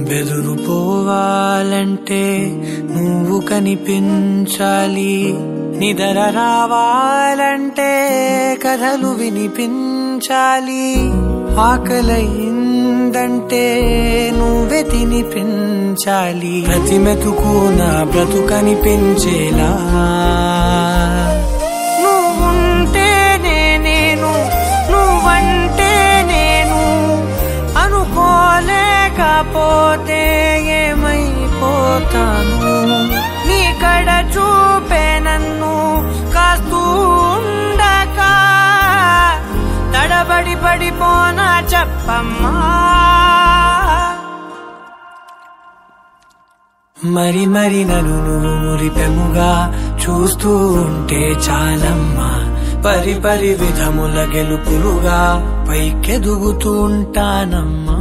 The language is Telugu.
బెదురుపోవాలంటే నువ్వు కనిపించాలి, నిద్ర రావాలంటే కథలు వినిపించాలి, ఆకలైందంటే నువ్వే తినిపించాలి, ప్రతి మెతుకు నా బ్రతుకనిపించేలా నువ్వుంటేనే నేను, నువ్వంటే నేను, అనుకోలేకపోతే ఏమైపోతాను, నీ కడ చూపే నన్ను కాస్తూ ఉండక తడబడి పడిపోనా చెప్పమ్మా. మరి మరి నన్ను నువ్వు మురిపెముగా చూస్తూ ఉంటే చాలమ్మా, పరి పరి విధముల గెలుపులుగా పైకెదుగుతూ ఉంటానమ్మా.